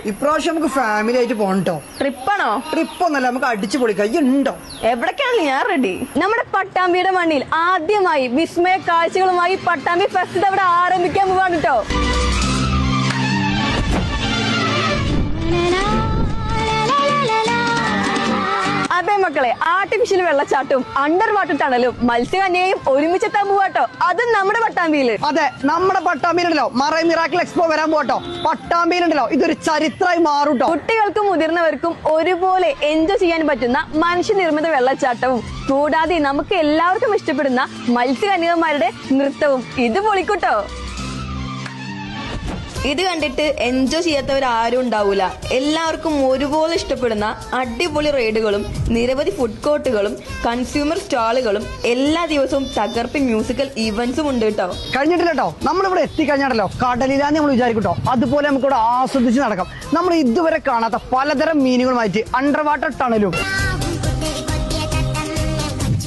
ഇപ്രാവശ്യം നമുക്ക് ഫാമിലി ആയിട്ട് പോകണ്ടോ? ട്രിപ്പാണോ? ട്രിപ്പ് ഒന്നല്ല, നമുക്ക് അടിച്ചു പൊളിക്കാം. ഉണ്ടോ? എവിടേക്കാണ് ഞാൻ റെഡി. നമ്മുടെ പട്ടാമ്പിയുടെ മണ്ണിൽ ആദ്യമായി വിസ്മയ കാഴ്ചകളുമായി പട്ടാമ്പി ഫെസ്റ്റ് അവിടെ ആരംഭിക്കാൻ പോവാണ് കേട്ടോ. അതെ മക്കളെ, ആർട്ടിഫിഷ്യൽ വെള്ളച്ചാട്ടവും അണ്ടർ വാട്ടർ ടണലും മത്സ്യകന്യയും ഒരുമിച്ചെത്താൻ പോവാട്ടോ. അതും നമ്മുടെ പട്ടാമ്പിയില്. അതെ, നമ്മുടെ പട്ടാമ്പിയിലുണ്ടല്ലോ മറൈൻ മിറാക്കിൾ എക്സ്പോ വരാൻ പോട്ടോ. പട്ടാമ്പിയിലുണ്ടല്ലോ ഇതൊരു ചരിത്രമായി മാറൂട്ടോ. കുട്ടികൾക്കും മുതിർന്നവർക്കും ഒരുപോലെ എൻജോയ് ചെയ്യാൻ പറ്റുന്ന മനുഷ്യനിർമ്മിത വെള്ളച്ചാട്ടവും കൂടാതെ നമുക്ക് എല്ലാവർക്കും ഇഷ്ടപ്പെടുന്ന മത്സ്യകന്യകന്മാരുടെ നൃത്തവും ഇത് പൊളിക്കൂട്ടോ. ഇത് കണ്ടിട്ട് എൻജോയ് ചെയ്യാത്തവരാരും ഉണ്ടാവൂല. എല്ലാവർക്കും ഒരുപോലെ ഇഷ്ടപ്പെടുന്ന അടിപൊളി റൈഡുകളും നിരവധി ഫുഡ് കോർട്ടുകളും കൺസ്യൂമർ സ്റ്റാളുകളും എല്ലാ ദിവസവും തകർപ്പി മ്യൂസിക്കൽ ഇവന്റ്സും ഉണ്ട് കേട്ടോ. കഴിഞ്ഞിട്ടില്ല കേട്ടോ, നമ്മളിവിടെ എത്തിക്കഴിഞ്ഞാണല്ലോ കടലിലാന്ന് നമ്മൾ വിചാരിക്കട്ടോ. അതുപോലെ നമുക്കിവിടെ ആസ്വദിച്ച് നടക്കാം. നമ്മൾ ഇതുവരെ കാണാത്ത പലതരം മീനുകളുമായിട്ട് അണ്ടർ വാട്ടർ ടണലും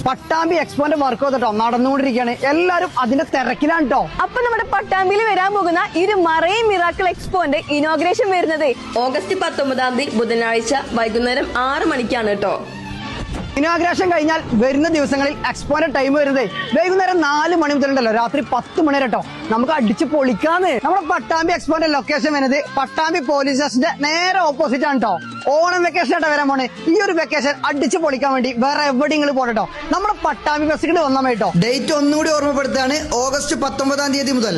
പട്ടാമ്പി എക്സ്പോന്റെ വർക്ക് കേട്ടോ നടന്നുകൊണ്ടിരിക്കുകയാണ്. എല്ലാരും അതിന്റെ തിരക്കിലാണ് കേട്ടോ. അപ്പൊ നമ്മുടെ പട്ടാമ്പിയിൽ വരാൻ പോകുന്ന ഈ ഒരു മറൈൻ മിറാക്കിൾ എക്സ്പോന്റെ ഇനോഗ്രേഷൻ വരുന്നത് ഓഗസ്റ്റ് 19 ബുധനാഴ്ച വൈകുന്നേരം 6 മണിക്കാണ് കേട്ടോ. ഇനോഗ്രേഷൻ കഴിഞ്ഞാൽ വരുന്ന ദിവസങ്ങളിൽ എക്സ്പോന്റെ ടൈം വരുന്നത് വൈകുന്നേരം 4 മണി മുതലുണ്ടല്ലോ രാത്രി 10 മണി വരെ കേട്ടോ. നമുക്ക് അടിച്ച് പൊളിക്കാന്ന്. നമ്മുടെ പട്ടാമ്പി എക്സ്പോന്റെ ലൊക്കേഷൻ വരുന്നത് പട്ടാമ്പി പോലീസ് സ്റ്റേഷന്റെ നേരെ ഓപ്പോസിറ്റ് ആണ് കേട്ടോ. ഓണം വെക്കേഷൻ ആയിട്ട് വരാൻ പോണേ. ഈ ഒരു വെക്കേഷൻ അടിച്ച് പൊളിക്കാൻ വേണ്ടി വേറെ എവിടെയെങ്കിലും പോട്ടോ. നമ്മുടെ പട്ടാമ്പി ഫെസ്റ്റിന് വന്നാൽ കേട്ടോ. ഡേറ്റ് ഒന്നുകൂടി ഓർമ്മപ്പെടുത്താണ്, ഓഗസ്റ്റ് 19 മുതൽ